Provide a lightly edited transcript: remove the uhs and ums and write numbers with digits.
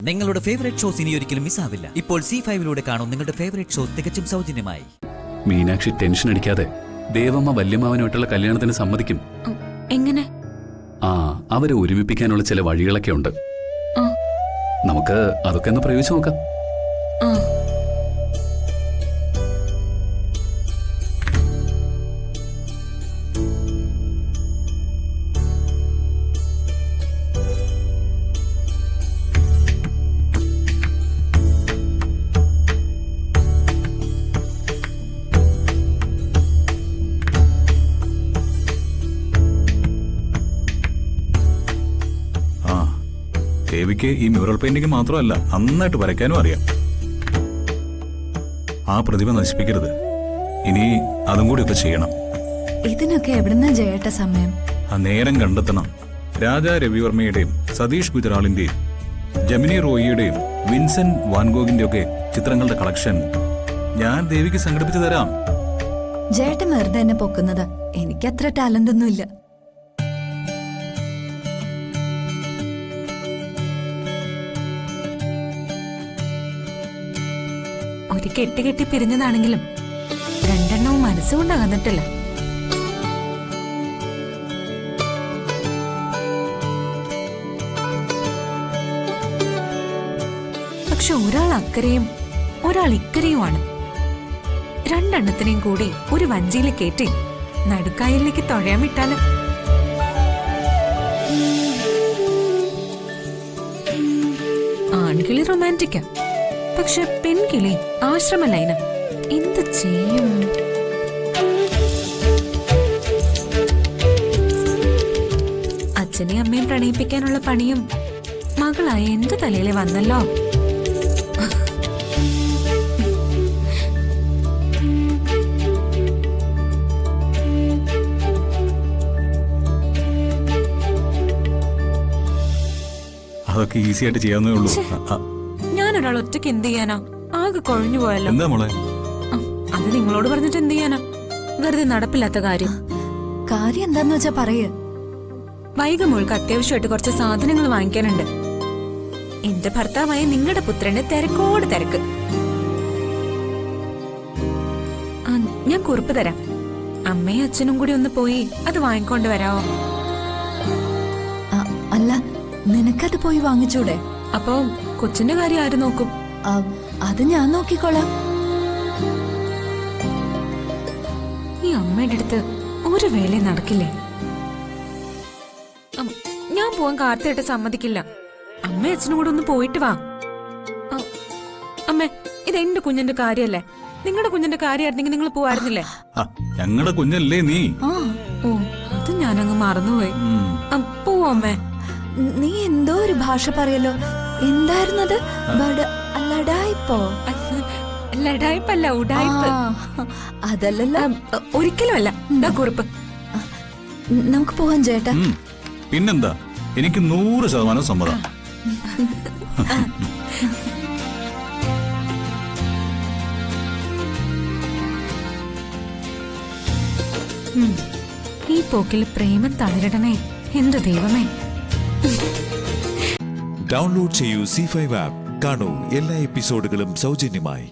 നിങ്ങളുടെ favourite shows ഇനി ഒരിക്കലും മിസ്സാവില്ല. ഇപ്പോൾ C5 കാണും നിങ്ങളുടെ ഫേവറേറ്റ് ഷോസ് തികച്ചും സൗജന്യമായി. മീനാക്ഷി ടെൻഷൻ അടിക്കാതെ ദേവമ്മ വല്യമ്മാവനുമായിട്ടുള്ള കല്യാണത്തിന് സമ്മതിക്കും. എങ്ങനെ? അവരെ ഒരുമിപ്പിക്കാനുള്ള ചില വഴികളൊക്കെ ഉണ്ട്. നമുക്ക് അതൊക്കെ ഒന്ന് പ്രയോഗിച്ചു നോക്കാം. ദേവിക്ക് ഈ മ്യൂറൽ പെയിന്റിംഗ് മാത്രമല്ല, നന്നായിട്ട് വരയ്ക്കാനും അറിയാം. ആ പ്രതിഭ നശിപ്പിക്കരുത്. ഇനി അതും കൂടി ഒക്കെ ചെയ്യണം. ഇതിനൊക്കെ എവിടുന്നാ ജയേട്ട സമയം? ആ നേരം കണ്ടെത്തണം. രാജാ രവിവർമ്മയുടെയും സതീഷ് ഗുജറാളിന്റെയും ജമിനി റോയിയുടെയും വിൻസെന്റ് വാൻഗോഗിന്റെ ഒക്കെ ചിത്രങ്ങളുടെ കളക്ഷൻ ഞാൻ ദേവിക്ക് സംഘടിപ്പിച്ചു തരാം. ജയേട്ടൻ വെറുതെ എന്നെ പൊക്കുന്നത്. എനിക്കത്ര ടാലന്റ് ഒന്നുമില്ല. ഒരു കെട്ടി പിരിഞ്ഞതാണെങ്കിലും രണ്ടെണ്ണവും മനസ്സുകൊണ്ട് അകന്നിട്ടില്ല. പക്ഷെ ഒരാൾ അക്കരയും ഒരാൾ ഇക്കരയുമാണ്. രണ്ടെണ്ണത്തിനെയും കൂടി ഒരു വഞ്ചിയിൽ കയറ്റി നടുക്കായലിലേക്ക് തുഴയാൻ വിട്ടാല് ആൺകിളി റൊമാൻറ്റിക്കാ, പക്ഷെ പെൺകിളി ആശ്രമ ലൈന. എന്ത് ചെയ്യും? അച്ഛനെയും അമ്മയും പ്രണയിപ്പിക്കാനുള്ള പണിയും മകളായ എന്റെ തലയിലെ വന്നല്ലോ. അതൊക്കെ ഈസി ആയിട്ട് ചെയ്യാവുന്നേ ഉള്ളൂ. ഞാനൊരാൾ ഒറ്റയ്ക്ക് എന്ത് ചെയ്യാനാ? ആകെ കുഴഞ്ഞു പോയല്ലോ. എന്താ മോളെ? അത് നിങ്ങളോട് പറഞ്ഞിട്ട് എന്ത് ചെയ്യാനാ? വെറുതെ നടപ്പില്ലാത്ത കാര്യം. കാര്യം എന്താന്ന് വെച്ചാ പറയ. വൈകമോൾക്ക് അത്യാവശ്യമായിട്ട് കുറച്ച് സാധനങ്ങൾ വാങ്ങിക്കാനുണ്ട്. എന്റെ ഭർത്താവായ നിങ്ങളുടെ പുത്രന്റെ തിരക്കോട് തിരക്ക്. ഞാൻ കുറിപ്പ് തരാം. അമ്മയും അച്ഛനും കൂടി ഒന്ന് പോയി അത് വാങ്ങിക്കൊണ്ട് വരാവോ? അല്ല, നിനക്കത് പോയി വാങ്ങിച്ചൂടെ? അപ്പൊ കൊച്ചിന്റെ കാര്യം ആര് നോക്കും? അത് ഞാൻ നോക്കിക്കോളാം. ഈ അമ്മയുടെ അടുത്ത് ഒരു വേല നടക്കില്ലേ? ഞാൻ പോവാൻ കാർത്തിയായിട്ട് സമ്മതിക്കില്ല. അമ്മ അച്ഛനും കൂടെ ഒന്ന് പോയിട്ട് വാ. അമ്മേ, ഇത് എന്റെ കുഞ്ഞിന്റെ കാര്യല്ലേ? നിങ്ങളുടെ കുഞ്ഞിന്റെ കാര്യമായിരുന്നെങ്കിൽ നിങ്ങൾ പോവായിരുന്നില്ലേ? ഞങ്ങളുടെ കുഞ്ഞല്ലേ നീ. ഓ, അത് ഞാനങ്ങ് മറന്നുപോയി. പോവോ അമ്മേ? നീ എന്തോ ഒരു ഭാഷ പറയല്ലോ. എന്തായിരുന്നത്? ലഡായിപ്പോ? ലഡായിപ്പല്ല, ഉഡായിപ്പ്. അതല്ലല്ലോ. ഒരിക്കലും അല്ല. എന്താ കുറിപ്പ്? നമുക്ക് പോവാൻ ചേട്ടാ. പിന്നെന്താ, എനിക്ക് 100% സമ്മതം. ഈ പോക്കിൽ പ്രേമം തളിരിടണേ എന്റെ ദൈവമേ. ഡൗൺലോഡ് ചെയ്യൂ C5 ആപ്പ്. കാണൂ എല്ലാ എപ്പിസോഡുകളും സൗജന്യമായി.